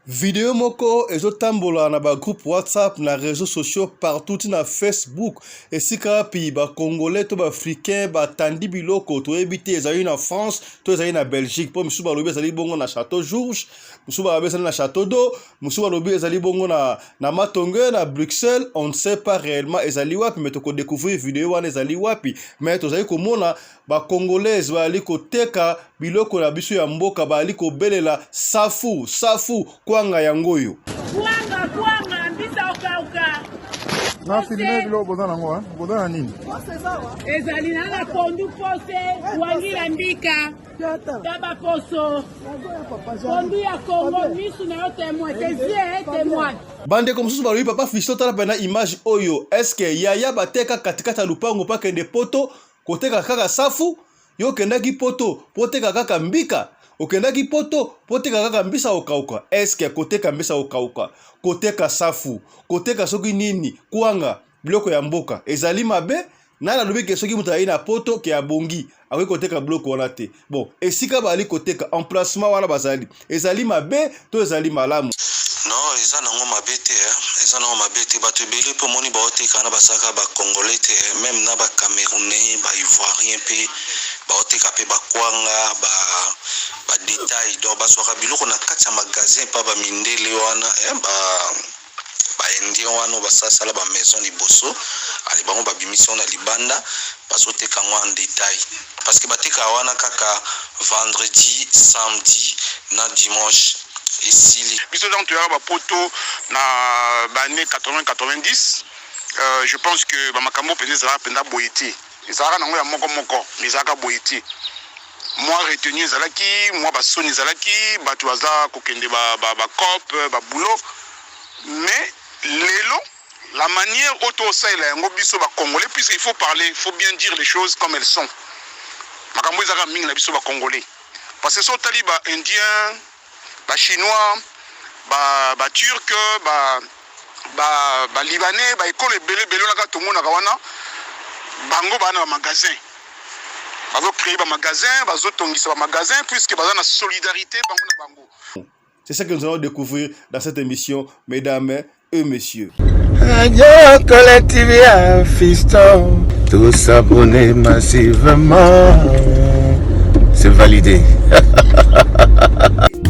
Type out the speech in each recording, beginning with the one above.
Vidéo moko ezotambola na ba groupe WhatsApp na réseaux sociaux partout na Facebook esika pi ba congolais to ba africain ba tandi biloko to ebité ezali na France to ezali na Belgique po musuba lobi ezali bongo na Château Georges musuba lobi ezali na Château d'Eau musuba lobi ezali bongo na Matonge na Bruxelles. On ne sait pas réellement ezali wapi mais to ko découvrir vidéo wana ezali wapi mais to zali komona ba congolais bali koteka biloko na biso ya mboka bali kobelela safu kwanga yangoyo kwanga mbisa okauka na filime bilo bodana ngo bodana nini ezali na pondu pose wangira mbika taba poso pondu ya Congo misu na témoin témoin bande comme ça balobi papa Fiston tala pena image oyo est-ce que yaya bateka katikata lupango pa kende poto koteka kaka safu yo kendaki poto poteka kaka mbika okendaki poto poteka kaka mbisa okauka. Est-ce que koteka mbisa okauka koteka safu koteka soki nini kwanga biloko ya mboka ezali mabe na lobi ke soki mutu na poto ke abongi akoki koteka biloko wana te. Bon esika bali koteka emplacement wana bazali ezali mabe to ezali malamu? Non, eza nango mabe te, eza nango mabe te. Bato ebele po moni baoteka na basaka ba congolais te, même na ba camerounais, ba ivoirien pe baoteka pe bakwanga ba détail donc baswaka biloko na kati ya magasin pa ba mindele wana ba indien wana basasala ba maison liboso ali bango babimission na libanda bazoteka ngo en détail parce que bateka wana kaka vendredi, samedi na dimanche. Ici, biso donc tu as ba poto na année 80-90. Je pense que ba makambo peut-être ça penda boyeti. Ezara nango ya moko mais ezaka boyeti. Moi retenu ezalaki, moi ba soni ezalaki, batu baza kokende ba cop, ba boulot. Mais lelo la manière auto ça il yango biso ba congolais puisqu'il faut parler, il faut bien dire les choses comme elles sont. Makambo ezaka mingi na biso ba congolais. Parce que so taliba indien ba chinois, ba turc, ba libanais, ba école belé na ka tongo na kawana bango ba na magasin. Bazo créer ba magasin, bazo tongisa ba magasin puisque baza na solidarité bango na bango. C'est ça que nous allons découvrir dans cette émission, mesdames et messieurs. Radio Collectivia Fiston, tous s'abonner massivement. C'est validé.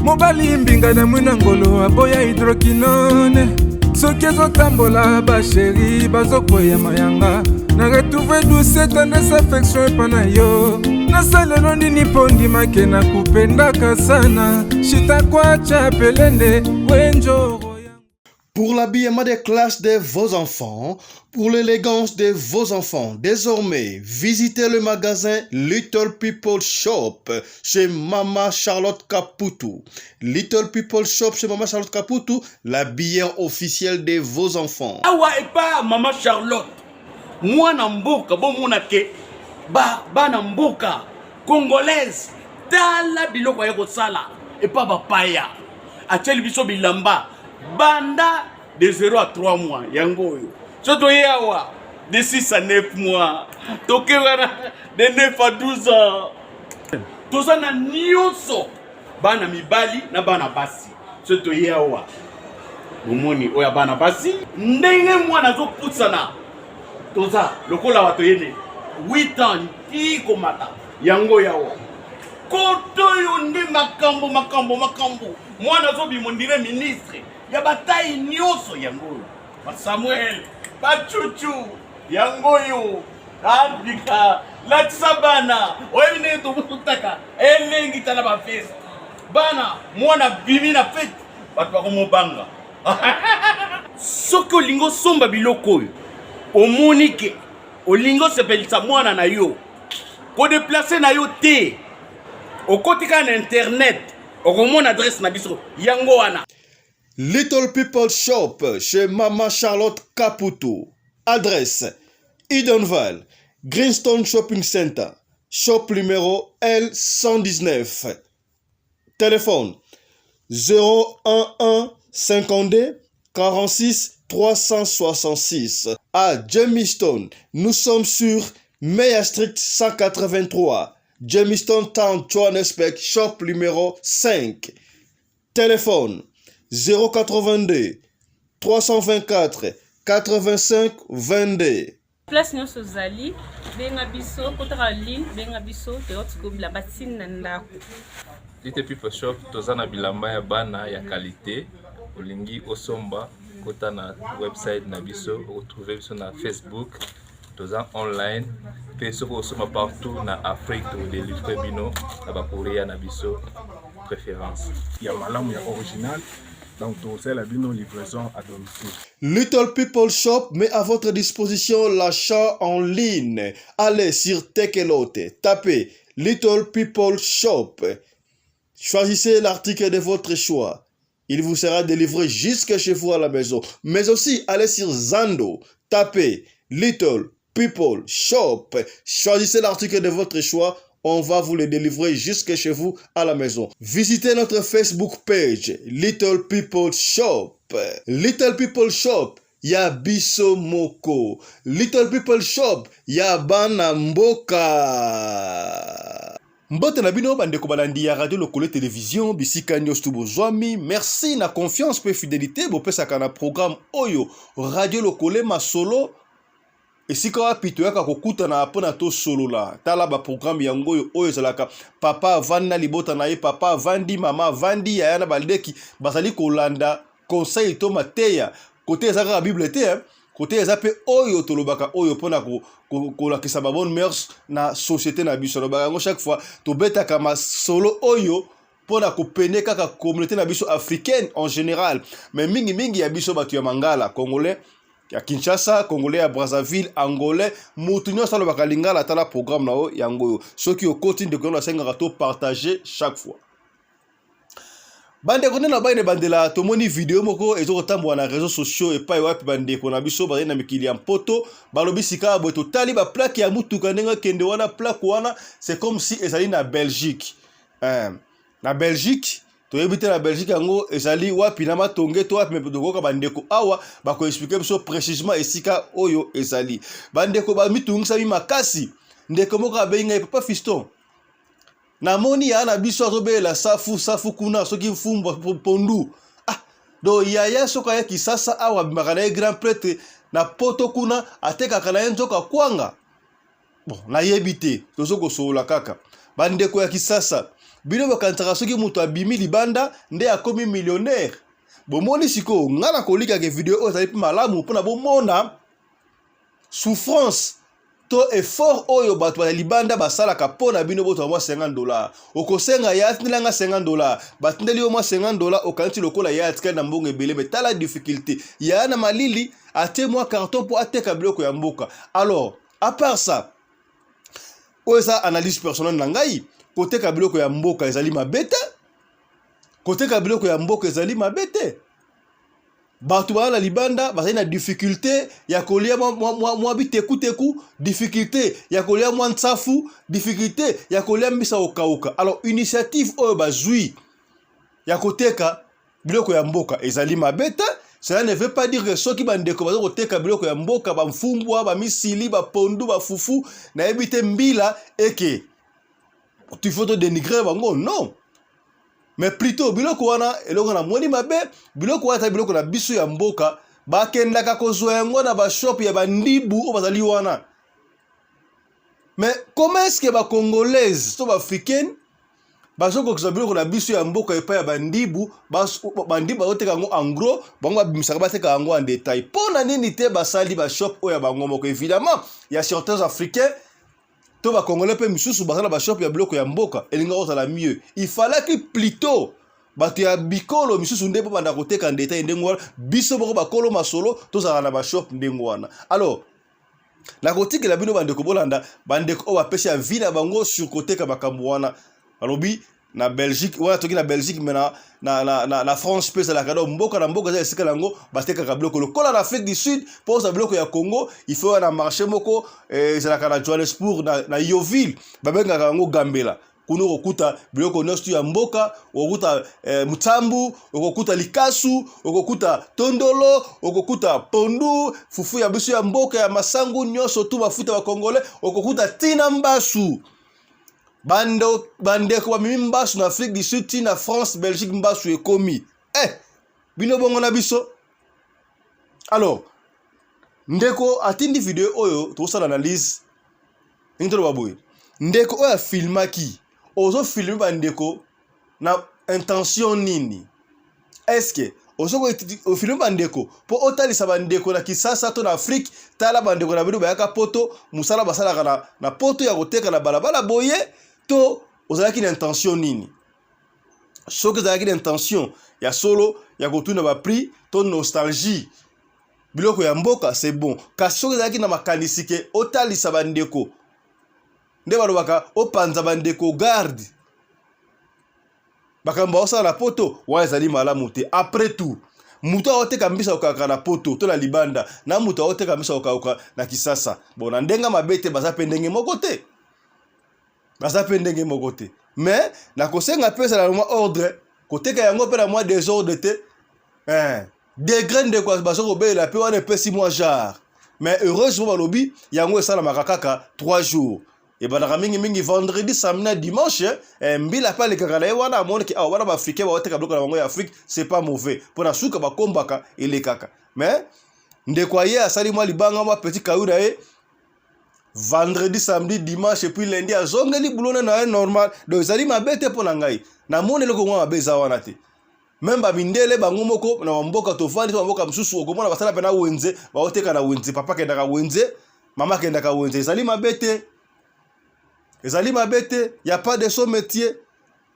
Mobali mbinga na mwina ngolo aboya hydroquinone soki ezotambola basheri bazokoya mayanga na retrouve douce tendresse affection epa na yo nasalelo nini mpo ndimake na kupendaka sana shitakwacha pelende wenjoro. Pour l'habillement des classes de vos enfants, pour l'élégance de vos enfants, désormais, visitez le magasin Little People Shop chez Mama Charlotte Caputo. Little People Shop chez Mama Charlotte Caputo, la bière officielle de vos enfants. Awa et pas Mama Charlotte. Moi namboka bon monake ba namboka congolaise tala biloko ya kosala et pas bapaya. Acheli biso bilamba. Banda de 0 à 3 mois, yangoyo. Soto yawa de 6 à 9 mois. Tokewara de 9 à 12 ans. Toza na nyonso. Bana mibali na bana basi. Soto yawa. Momoni oya bana basi. Ndenge mwana zo putsana. Toza lokola wato yene 8 ans ndiko mata. Yango yawa. Koto yonde makambo. Mwana zo bimondire ministre. Ya bataille nyoso yango ba Samuel ba Chuchu yangoyo abika la tsabana oyine to butaka elengi tala ba fest bana mwana bimi na fete bato ko mobanga soko lingo somba biloko omonike olingo sepelisa mwana na yo ko déplacer na yo te okotika na internet okomona adresse na biso yango wana. Little People Shop chez Mama Charlotte Caputo. Adresse Edenval, Greenstone Shopping Center, shop numéro L119. Téléphone 011 52 46 366. À Jamestown, nous sommes sur Meya Street 183. Jamestown Town, Johannesburg, shop numéro 5. Téléphone 082 324 85 22. Place nyonso zali benga biso kotaka ligne benga biso teotikobila batine na ndako. Little People Shop tozana bilamba ya bana ya qualité olingi osomba kota na website na biso retrouver biso na Facebook toza online pe soko osoma partout na Afrique to délivrer bino na ba Korea na biso préférence ya malamu ya original. Donc, c'est la livraison à domicile. Little People Shop met à votre disposition l'achat en ligne. Allez sur Tekelote, tapez Little People Shop. Choisissez l'article de votre choix. Il vous sera délivré jusque chez vous à la maison. Mais aussi, allez sur Zando, tapez Little People Shop. Choisissez l'article de votre choix. On va vous le délivrer jusque chez vous à la maison. Visitez notre Facebook page, Little People Shop. Little People Shop, ya biso moko. Little People Shop, ya bana mboka. Mbote na bino bandeko balandi ya radio lokole télévision bisika nyos tubozwami. Merci na confiance pe fidélité bopesaka na programme oyo radio lokole masolo. Esika wapi toyaka kokutana pona to solo la tala ba programme yango oyo ezalaka papa vandi na libota na ye papa vandi mama vandi ya na baldeki bazali kolanda conseil to mateya côté ezaka bible te côté ezape oyo tolobaka oyo pona ko la kisa ba bonne mœurs na société na biso lobaka ngo chaque fois to betaka ma solo oyo pona ko pene kaka communauté na biso africaine en général mais mingi ya biso batu ya mangala congolais ya Kinshasa, Congolais ya Brazzaville, Angolais, Moutounio salo bakalingala tala programme nao yango. Ceux qui au quotidien de Kono senga rato partager chaque fois. Bande kone na baine bandela tomoni vidéo moko ezo kotambo na réseaux sociaux et pa wapi bande kona biso ba na mikili ya mpoto balobi sika boto tali ba plaque ya mutuka nenga kende wana plaque wana c'est comme si ezali na Belgique. Na Belgique toyebite la Belgique yango ezali wapi na matonge to wapi mepodokoka bandeko awa bako expliquer biso précisément esika oyo ezali bandeko ba mitungisa mi makasi ndeko moko abenga papa fiston na moni ya na biso azobela safu kuna soki mfumba pondu do yaya soka ya kisasa awa bimaka grand prêtre na poto kuna ateka kana nzoka kwanga bon na yebite tozoko sola kaka bandeko ya kisasa bino bakantaka soki mutu abimi libanda nde akomi millionnaire bomoni siko ngana kolika ke video oyo ezali malamu mpona bomona souffrance to effort oyo bato ba libanda basalaka mpona bino boto mwa $50 okosenga ya atindelanga $50 batindeli yo mwa $50 okanisi lokola ya atikali na mbongo ebele me tala difficulté ya na malili atie mwa carton po ateka biloko ya mboka. Alors à part ça oyo eza analyse personnelle na ngai côté kabiloko ya mboka ezali mabete côté kabiloko ya mboka ezali mabete batu bala libanda bazali na difficulté ya kolia mwa biteku difficulté ya kolia mwa ntsafu difficulté ya kolia mbisa okauka. Alors initiative oyo bazui ya koteka biloko ya mboka ezali mabete. Cela ne veut pas dire que ceux qui bandeko bazo koteka biloko ya mboka ba mfumbwa ba misili ba pondu ba fufu na ebite mbila eke tu faut te dénigrer bango non mais plutôt biloko wana eloko na moni mabe biloko wana biloko na biso ya mboka bakendaka kozwa yango na ba shop ya bandibu o bazali wana. Mais comment est-ce que ba congolaise to ba africaine bazoko kozwa biloko na biso ya mboka epa ya bandibu bandibu bazoteka yango en gros bango babimisaka bateka yango en détail pona nini te basali ba shop oyo ya bango moko. Évidemment il y a certains africains to ba congolais pe misusu basala ba shop ya biloko ya mboka elinga ozala mieux. Il fallait que plutôt bato ya bikolo misusu nde po banda koteka en détail ndengo wana biso boko bakolo masolo tozala na ba shop ndengo wana. Alors la kotike la bino bandeko bolanda bandeko o bapesi ya vie na bango sur koteka makambo wana. Alobi na Belgique wana toki na Belgique mena na France pe za la kado mboka na mboka za esika lango bateka ka biloko lokola na Afrique du Sud pour za biloko ya Congo il faut na marché moko za la kana Johannesburg na Yoville babenga kango Gambela kuno kokuta biloko nyonso ya mboka okuta mutambu okuta likasu okuta tondolo okuta pondu fufu ya biso ya mboka ya masangu nyonso tu bafuta ba Congolais okuta tina mbasu bandeko ba mimi mbasu na Afrique du Sud tina France Belgique mbasu ekomi bino bongo na biso. Alors ndeko atindi video oyo to sala analyse ngitolo baboy ndeko oyo filmaki ozo filmer ba ndeko na intention nini? Est-ce que ozo ko filmer ba ndeko po otalisa ba ndeko na Kisasa to na Afrique tala ba ndeko na bino bayaka poto musala basala na poto ya koteka na balabala boye to ozalaki na intention nini? Soki ozalaki na intention ya solo ya kotuna ba prix to nostalgie biloko ya mboka, c'est bon. Kasi soki ozalaki na makanisi ke otalisa ba ndeko nde balobaka opanza ba ndeko garde bakamba osala na poto wa ezali malamu te. Après tout mutu aoteka mbisa okaka na poto to na libanda na mutu aoteka mbisa okaka na Kisasa. Bon na ndenga mabete baza pe ndenge moko te, baza pe ndenge moko te. Mais na kosenga pesa na mwa ordre koteka yango pe na mwa désordre te. Degré de quoi baso kobela pe wana pesi mwa jar. Mais heureusement balobi yango esala makakaka 3 jours. Et banaka mingi vendredi, samedi, dimanche, mbila pa le kakala wana amone ki wana ba africain ba oteka bloka na bango ya Afrique, c'est pas mauvais. Pona suka ba kombaka ele kaka. Mais ndekwaye asali mwa libanga mwa petit kaura vendredi, samedi, dimanche et puis lundi azongeli boulona na normal. Donc ezali mabete pona ngai. Na mone loko mwa mabeza wana te. Même ba mindele bango moko na mboka tofandi to mboka msusu okomona basala pena wenze ba oteka na wenze papa kenda ka wenze mama kenda ka wenze ezali mabete. Ezali mabete, y a pas de son métier.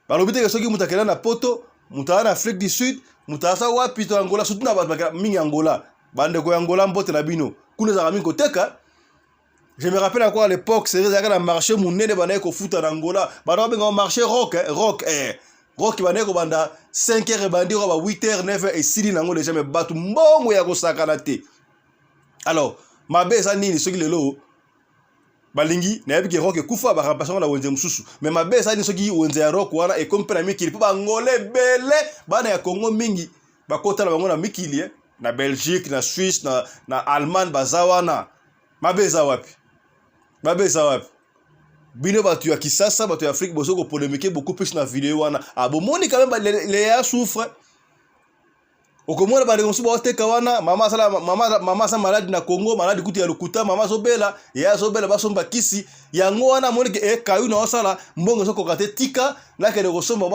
Balobite ke soki mutakela na poto, mutana na Afrique du Sud, mutasa wapi to Angola, surtout na ba mingi Angola. Bande ko Angola mbote na bino. Kuna za mingi koteka. Je me rappelle encore à l'époque, c'est ça na marché munene banaye ko futa na Angola. Bana benga marché rock, rock banaye ko banda 5h bandi ko ba 8h, 9h et sili nango déjà me batu mbongo ya ko sakana te. Alors, mabeza nini soki lelo balingi na yabi ke rock kufa ba rapasanga na wenze mususu mais mabesa ni soki wenze ya rock wana e kompena mikili po ba ngole bele bana ya Congo mingi bakota na bango na mikili na Belgique na Suisse na Allemagne bazawana mabesa wapi bino batu ya Kisasa batu ya Afrique bozo ko polémiquer beaucoup plus na vidéo wana abomoni quand même les ya souffre okomona bale konsu ba oteka wana mama sa malade na Congo malade kuti ya lukuta mama zobela ya zobela basomba kisi yango wana monike kayu na osala mbongo soko kate tika na kele kosomba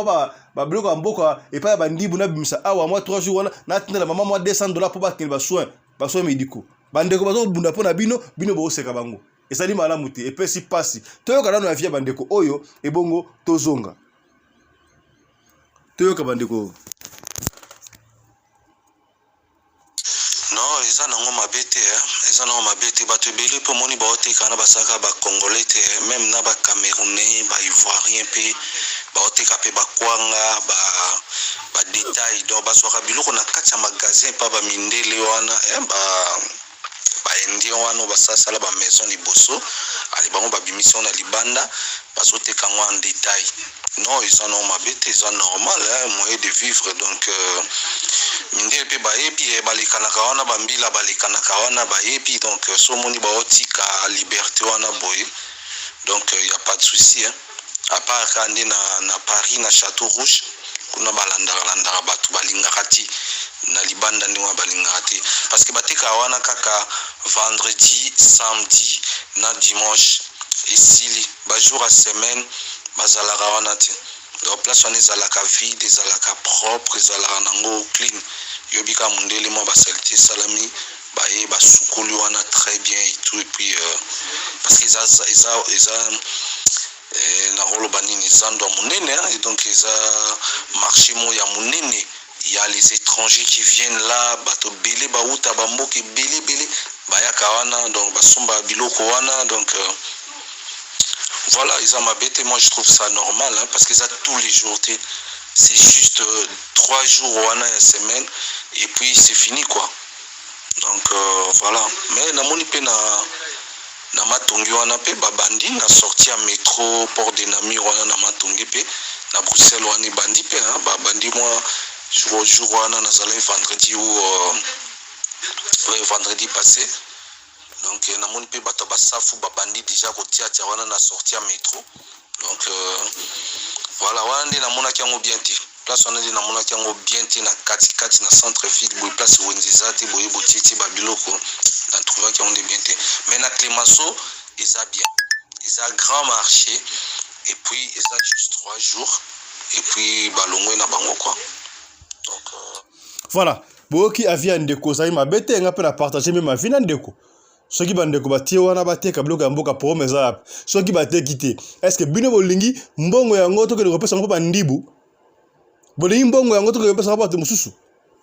ba biloko ya mboka epa ba ndibu na bimisa awa mwa 3 jours wana na tindela mama mwa $200 po ba kele ba soin médicaux bandeko bazo bunda pona bino bo oseka bango esali malamu te epesi pasi toyoka nano ya via bandeko oyo ebongo tozonga toyoka bandeko. Non, eza nango mabete eza nango mabete bato ebele mpo moni baoteka na basaka bacongolais te même na bacamerounais baivoirien mpe baoteka mpe bakwanga badetail donc bazwaka biloko na kati ya magasin mpa bamindele wana baindien wana basasala bamaison liboso ali bango babimisi na libanda bazoteka yango en détail. Non, eza nango mabete eza normal moyen de vivre donc mindele pe bayebi balekanaka wana bambila balekanaka wana bayebi donc somoni baotika liberté wana boye donc y a pas de souci à part quand na Paris na Château Rouge kuna balandaka batu balingaka ti na libanda ndi wa balingaka te parce que bateka wana kaka vendredi samedi na dimanche esili ba jour à semaine bazalaka wana te donc place wana ezalaka vide ezalaka propre ezalaka nango clean yobika mundele mo basalite salami baye basukuli wana très bien et tout et puis parce que eza na rolo banini zando munene et donc eza marché mo ya munene il y a les étrangers qui viennent là bato belé bauta bamboke belé bayaka wana donc basomba biloko wana donc voilà, ils ont ma bête et moi je trouve ça normal parce que ça tous les jours c'est juste 3 jours ou une semaine et puis c'est fini quoi. Donc voilà, mais na moni pe na matongi wana pe babandi na sorti à métro port de Namur wana na matongi pe na Bruxelles wana bandi pe babandi moi jour wana na zala vendredi ou vendredi passé. Donc na moni pe bato basafu babandi déjà kotia wana na sorti à métro. Donc voilà, wana na mona ki yango bien ti. place wana nde namonaki yango bien te na katikati na centre ville boye place wenze eza te boye botietie babiloko natrouvaki yango nde bien te mais na Clémenceau eza bien eza grand marché et puis eza juste 3 jours et puis balongwe na bango quoi donc voilà boki avia ndeko zai mabete nga pe na partager même ma vie na ndeko soki bandeko batie wana bateka biloko ya mboka promesa yapi soki bateki te est-ce que bino bolingi mbongo yango tokende kopesa ngo pa ndibu bolingi mbongo yango tokende kopesa ngo pa mosusu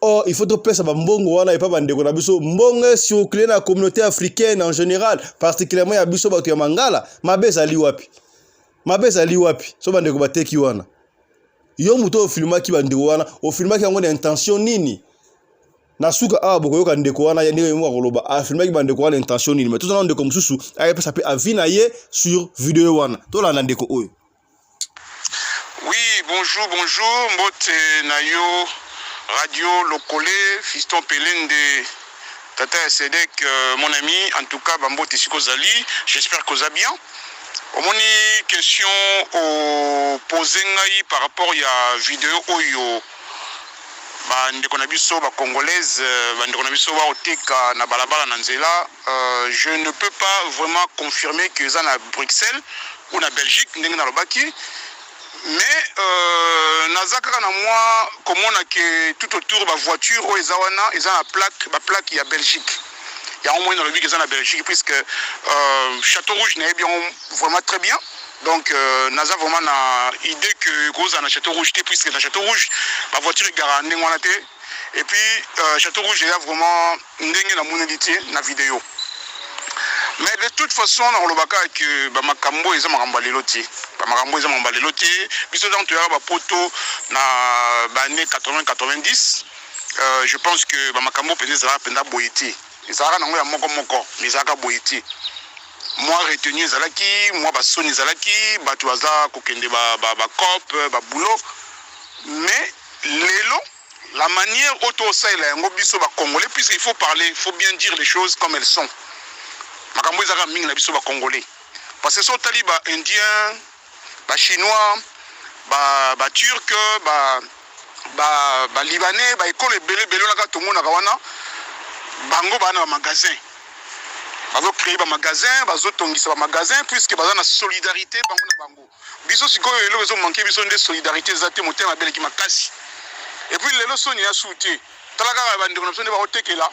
oh il faut topesa bambongo wana epa bandeko na biso mbongo circuler na communauté africaine en général particulièrement ya biso bato ya mangala mabesa ali wapi so bandeko bateki wana yo muto ofilmaki bandeko wana ofilmaki yango na intention nini nasuka bokoyoka ndeko wana ya ndenge mwa koloba afilmaki bandeko wana intention nini mais tout ça ndeko mususu ayepesa pe avina ye sur vidéo wana tolanda ndeko oyo. Oui, bonjour mbote nayo radio Lokole Fiston Pelende Tata Sedek mon ami en tout cas bambote sikozali j'espère que ça bien. Omoni question au poser ngai par rapport ya vidéo oyo ndeko na biso ba congolaise ndeko na biso ba oteka na balabala na nzela je ne peux pas vraiment confirmer que ça na Bruxelles ou na Belgique ndenge na lobaki mais nazaka na moi komona que tout autour ba voiture o ezawana eza na plaque ya Belgique ya au moins dans le but que ça na Belgique puisque Château Rouge n'est bien vraiment très bien. Donc, naza vraiment na idée que cause à Château Rouge, puisque dans Château Rouge, la voiture est garée en et puis Château Rouge est vraiment ndenge la monolité na vidéo. Mais de toute façon, on le baka que makambo eza makambo leloti. Makambo eza makambo leloti. Puisque dans tu as ba poto na année 80-90, je pense que makambo penezara penda boyeti. Ezara nango ya moko mais zaka boyeti. Moi retenu ezalaki moi basoni ezalaki bato baza kokende ba cop ba boulot mais lelo la manière auto ça il yango biso ba congolais puisqu'il faut parler, il faut bien dire les choses comme elles sont. Makambo ezaka mingi na biso ba congolais parce que so tali ba indien ba chinois ba turc ba libanais ba école belé na ka tomona ka wana bango bana ba magasin bazo créer ba magasin bazo tongisa ba magasin puisque baza na solidarité bango na bango biso sikoyo elo bezo manquer biso de solidarité zate motema beleki makasi et puis lelo soni ya souté talaka ba ndeko na biso nde ba otekela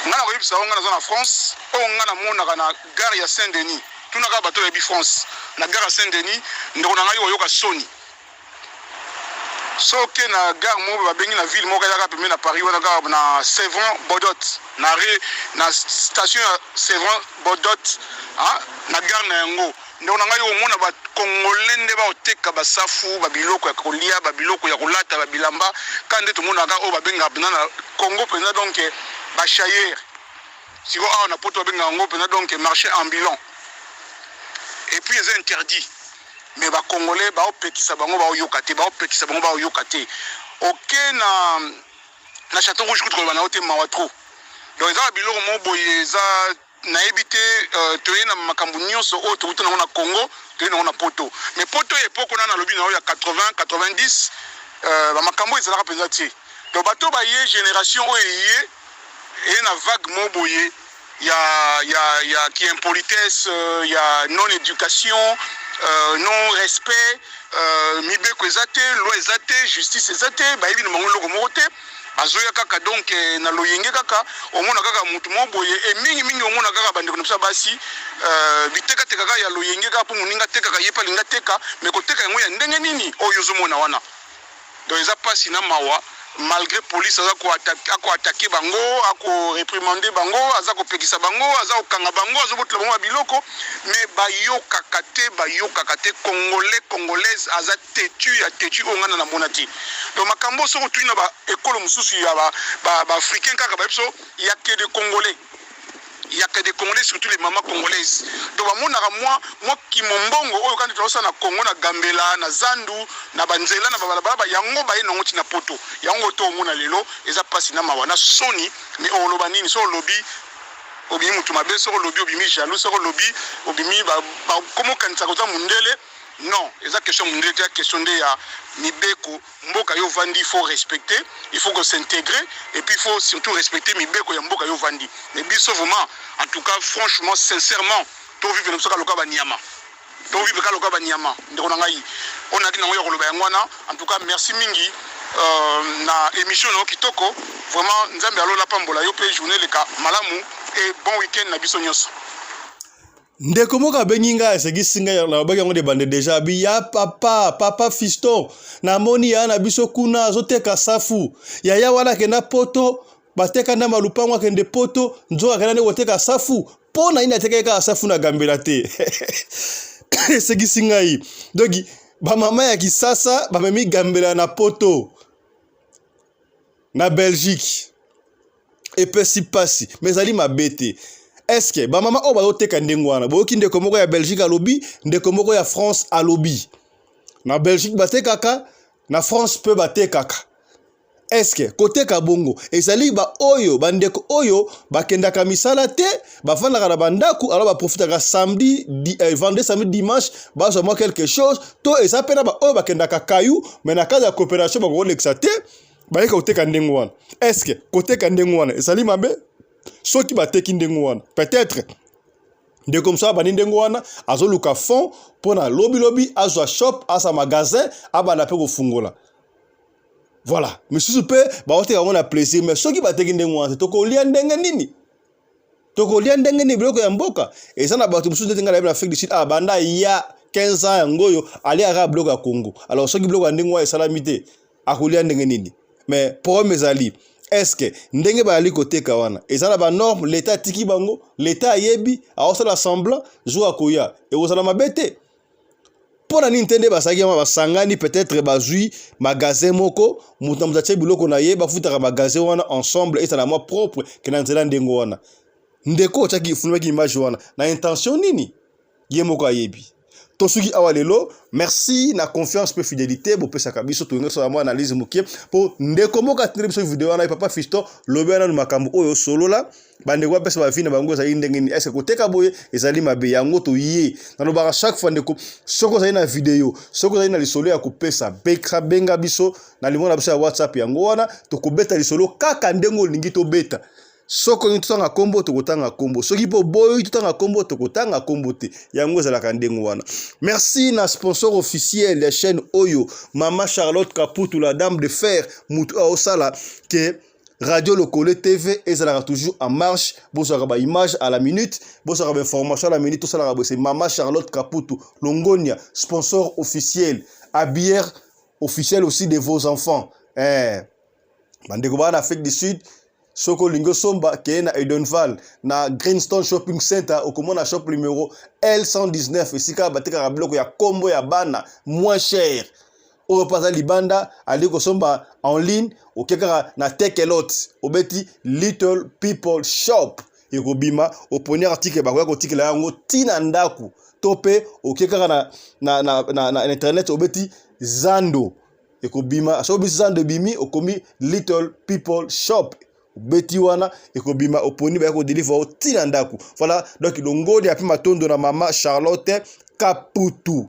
ngana ko yebisa nga na France o ngana mona na gare ya Saint-Denis tunaka bato ya bi France na gare ya Saint-Denis ndeko na ngai oyoka soni so que na gare mo ba bengi na ville mo ka pembe na Paris wana gare na Sevran Bodot na station ya Sevran Bodot na gare na yango ndeko na ngai omona ba congolais nde ba oteka basafu ba biloko ya kolia ba biloko ya kolata ba bilamba kande to mona ka o ba benga na Congo pena donc ba chayer siko na poto benga ngo pena donc marché ambulant et puis c'est interdit. Mais ba congolais ba opekisa bango ba oyokate OK na Château Rouge kutu ba na ote mawatro donc eza biloko mo boye za na ebité toye na makambu nyonso o to na na Congo toye na poto mais poto epoko na lobi na ya 80-90 ba makambu ezala penza ti donc bato ba ye génération o ye et na vague mo boye ya qui impolitesse ya non éducation non respect mibeko ezate loi ezate justice ezate bayibi na bango loko mokote bazoya kaka donc na loyenge kaka omona kaka mutu moboye e mingi omona kaka bandeko na basi biteka teka ya loyenge kaka po muninga teka ka yepa linga teka mais koteka yango ya ndenge nini oyo zomona wana donc eza pasi na mawa malgré police ako attaquer bango ako réprimander bango azako pekisa bango azako kanga bango azobotla bango biloko mais bayoka kate congolaise aza tetu ongana na monati donc makambo soko tuina ba école mususu ya ba africain kaka ba biso ya que des congolais. Il y a que des Congolais, surtout les mamans congolaises. Donc, moi qui m'embongo, quand tu as na Congo, na Gambela, na Zandu, na Banzela, na Babalaba, yango ba ina ngoti na poto. Yango to mona lelo, eza pasi na mawana Sony, mais on lobanini so lobby. Obi mutu mabe so lobby obi mi jaloux so lobby obi mi ba komo kanisa kota mundele Non, eza question mondele question de ya mibeko mboka yo vandi, il faut respecter, il faut s'intégrer et puis il faut surtout respecter mibeko ya mboka yo vandi. Mais biso vraiment en tout cas franchement sincèrement to vivre na soka loka banyama. To vivre ka loka banyama. Ndeko na ngai. On a dit na ngoya koloba yangwana. En tout cas merci mingi na émission na kitoko. Vraiment nzambe alola pambola yo pe journée le ka malamu et bon week-end na biso nyonso. Ndeko moka benginga esegisinga na baki yango de bande déjà bi ya papa fiston na moni ya na biso kuna azoteka safu ya wana kenda poto bateka na malupango kende poto nzoka kana ne oteka safu pona ina teka safu na gambela te esegisinga yi dogi ba mama ya kisasa ba memi gambela na poto na Belgique et pesi mais ali mabete. Est-ce que ba mama o ba oteka ndengwana boki ndeko moko ya Belgique a lobby ndeko moko ya France a lobby na Belgique batekaka na France peut batekaka. Est-ce que côté kabongo ezali ba oyo bandeko oyo bakendaka misala te bafandaka na bandaku alors ba profitaka samedi vendredi samedi dimanche bazo moi quelque chose to eza pena ba oyo bakendaka kayu mais na kaza coopération ba ko lexa te ba ka oteka ndengwana. Est-ce que côté ka ndengwana ezali mabe soki bateki ndengo wana peut-être de comme ça bani ndengo wana azoluka fond pona lobby azwa shop asa magasin abana pe ko fungola. Voilà, monsieur pe ba oteka ngona plaisir mais soki bateki ndengo wana toko lia ndenge nini? Toko lia ndenge ni biloko ya mboka et ça na bato musu ndenga na Afrique du Sud banda ya 15 ans ngoyo ali ara biloko ya Congo. Alors soki biloko ya ndengo wana salamité akolia ndenge nini? Mais pour mes alliés est-ce que ndenge ba ali côté kawana ezala ba norme l'état tiki bango l'état yebi aosala semblant joua koya et osala mabete pona nintende basaki ma basangani peut-être bazui magasin moko mutamza tche biloko na ye bafutaka magasin wana ensemble et ça la moi propre que na nzela ndengo wana ndeko tchaki funaki image wana na intention nini ye moko ayebi. Tosuki awalelo, merci na confiance pe fidélité bo pesa kabiso to ngso moi analyse mukie po ndeko moka tindre biso vidéo na papa Fiston lobena na makambo oyo solo la bande kwa pesa ba fina bango za ndengeni est-ce que koteka boye ezali mabe yango to yé na lobaka chaque fois ndeko soko za na vidéo soko za na lisolo ya kopesa beka benga biso na limona biso ya WhatsApp yango wana to kobeta lisolo kaka ndengo lingi to beta. Soko ni tutanga kombo tokotanga kombo soki po boyo tutanga kombo tokotanga kombo te yango za la kandengo wana. Merci na sponsor officiel la chaîne Oyo Mama Charlotte Kaputu la dame de fer mutu osala que Radio Lokole TV ezala toujours en marche bosaka ba image à la minute bosaka ba information à la minute osala c'est Mama Charlotte Kaputu Longonia sponsor officiel bière officiel aussi de vos enfants bandeko bana Afrique du Sud. Soko lingo somba kena Edenval na Greenstone Shopping Center okomona shop numéro L119 esika bateka biloko ya combo ya bana moins cher o repaza libanda ali ko somba en ligne okeka na Tekelot obeti Little People Shop ekobima oponi article ba ko article yango tina ndaku tope okeka na internet obeti Zando ekobima so bi Zando bimi okomi Little People Shop beti wana ekobima oponi ba ko deliver tina ndaku. Voilà donc longoli api matondo na Mama Charlotte Kaputu.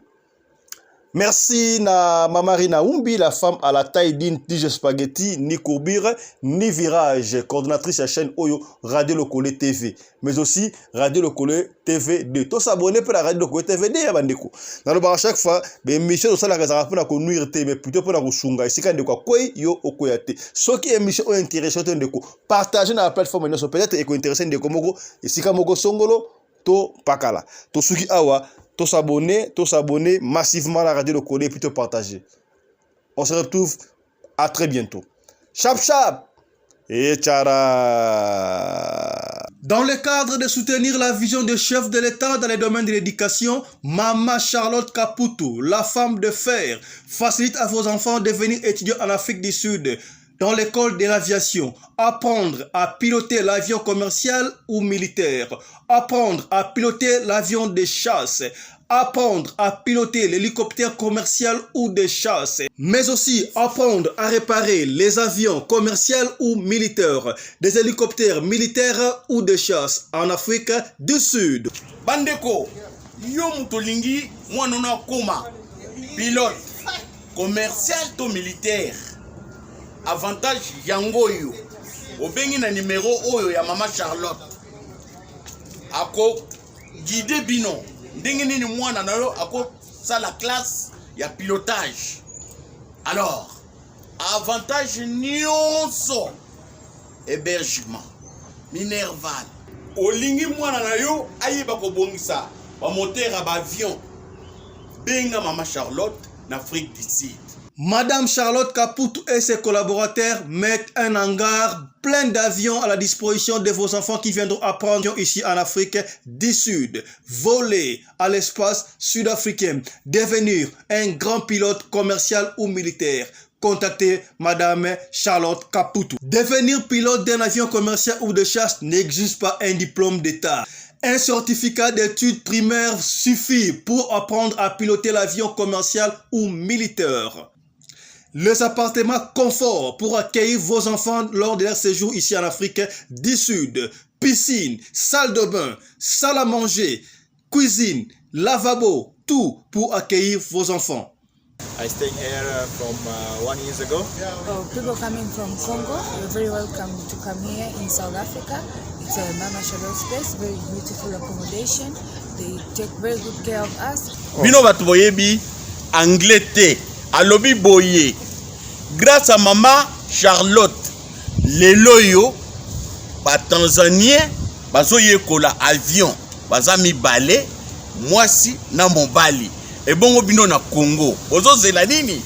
Merci na Mama Rina Umbi, la femme à la taille d'une tige spaghetti, ni courbure, ni virage, coordonnatrice de la chaîne Oyo Radio Lokole TV, mais aussi Radio Lokole TV 2. Tous s'abonner pour la Radio Lokole TV 2 bandeko. Dans le bar à chaque fois, ben émission de ça la réserve pour la connuire mais plutôt pour la kusunga. Ici quand de quoi yo okoyate. Ceux qui émission intéressant de ko partager dans la plateforme nous peut-être et ko intéressant de komoko ici quand moko songolo to pakala. To suki awa tous s'abonner massivement à la Radio Lokole et puis te partager. On se retrouve à très bientôt. Chap chap et tchara. Dans le cadre de soutenir la vision des chefs de l'État dans les domaines de l'éducation, Mama Charlotte Kaputu, la femme de fer, facilite à vos enfants de devenir étudiants en Afrique du Sud. Dans l'école de l'aviation, apprendre à piloter l'avion commercial ou militaire, apprendre à piloter l'avion de chasse, apprendre à piloter l'hélicoptère commercial ou de chasse, mais aussi apprendre à réparer les avions commerciaux ou militaires, des hélicoptères militaires ou de chasse en Afrique du Sud. Bandeko, yo mutolingi mwana na koma pilote commercial to militaire avantage yango yo obengi na numéro oyo ya mama Charlotte ako guide bino ndenge nini mwana na yo ako sala classe ya pilotage. Alors avantage nyonso hébergement minerval olingi mwana na yo ayeba kobongisa ba moteur ba avion benga mama Charlotte en Afrique du Sud. Madame Charlotte Caputo et ses collaborateurs mettent un hangar plein d'avions à la disposition de vos enfants qui viendront apprendre ici en Afrique du Sud, voler à l'espace sud-africain, devenir un grand pilote commercial ou militaire. Contactez Madame Charlotte Caputo. Devenir pilote d'un avion commercial ou de chasse n'exige pas un diplôme d'État. Un certificat d'études primaires suffit pour apprendre à piloter l'avion commercial ou militaire. Les appartements confort pour accueillir vos enfants lors de leur séjour ici en Afrique du Sud. Piscine, salle de bain, salle à manger, cuisine, lavabo, tout pour accueillir vos enfants. I stayed here from 1 year ago. Oh, people coming from Congo, you're very welcome to come here in South Africa. It's a Mama Charlotte space, very beautiful accommodation. They take very good care of us. Bino batu boyebi anglais te, alobi boye. Grâce à Mama Charlotte, lelo yo ba Tanzanien bazoye kola avion, bazami balé, mwasi na mobali. Et bon bino na Congo. Bozo zela nini?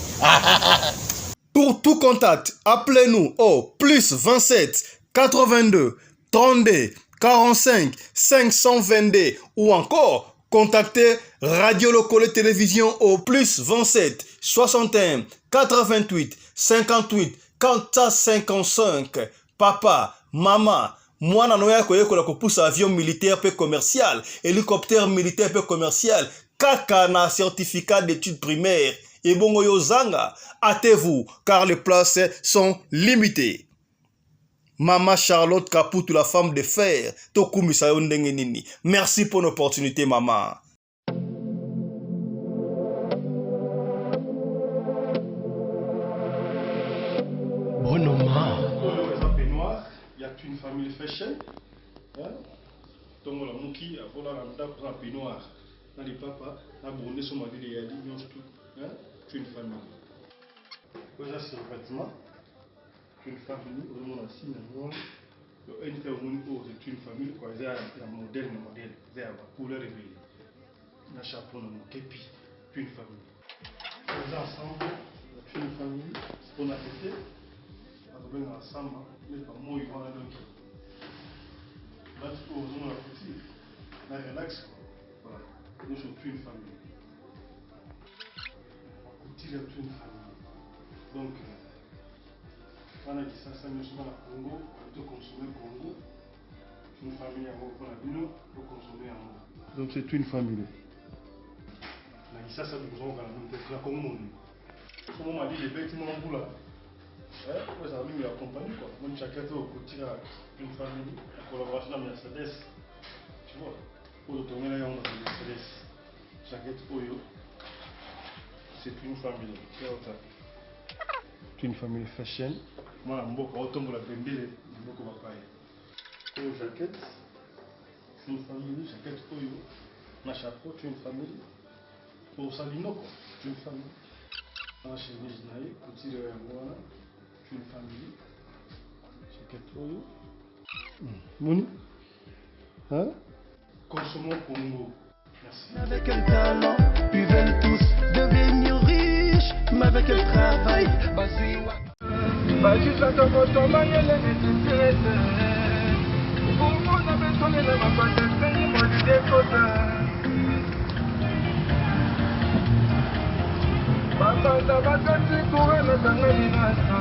Pour tout contact, appelez-nous au plus 27 82 32 45 522 ou encore contactez Radio Locale Télévision au plus 27 61 88 58 455. Papa, maman, mwana noya koyekola kopusa avion militaire pe commercial, hélicoptère militaire pe commercial, kaka na certificat d'études primaires. Et bongo yozanga, hâtez-vous car les places sont limitées. Mama Charlotte Caputo, la femme de fer, tokumisa yo ndenge nini. Merci pour l'opportunité, maman. Bonoma. Il y a une famille fashion. Donc la mouki a volé la ndako na peignoir. Na les papa na bonné son mari de yali nyonso tout. C'est une famille. Déjà c'est le vêtement. Une famille, on a signé c'est une famille, quoi. C'est un modèle, c'est un couleur réveillée. Un chapeau, un képi, une famille. On est ensemble, une famille, on a fait, on est ensemble, mais pas moi, ils vont à l'autre. Là, tu peux oser la petite, là, relax, voilà. Nous sommes une famille. On continue d'être une famille. Donc, on a dit ça, nous sommes à Congo, on peut consommer Congo. Une famille à Congo, pour consommer en Congo. Donc c'est une famille. On a dit ça, nous avons la Congo. Comment on m'a dit les bêtements en bout là. Ça a mis accompagné quoi. Même chacun peut côté une famille, en collaboration avec Mercedes. Tu vois, pour le tourner là, on a Mercedes. Chacun Oyo. C'est une famille. C'est une famille fashion. Moi, je suis la bembele, je suis une jaquette, c'est une famille, jaquette Oyo, ma chapeau, c'est une famille, pour Salino, c'est une famille, ma chemise naïe, petit de moi, c'est une famille, jaquette Oyo. Moni, hein? Consommons Congo. Merci. Avec un talent, ils veulent tous devenir riches, mais avec un travail, Bajisa tokotomba yele nititete Ubumuna betone na mapata senyi molide kota Bapata bakati kuwe na tanga binasa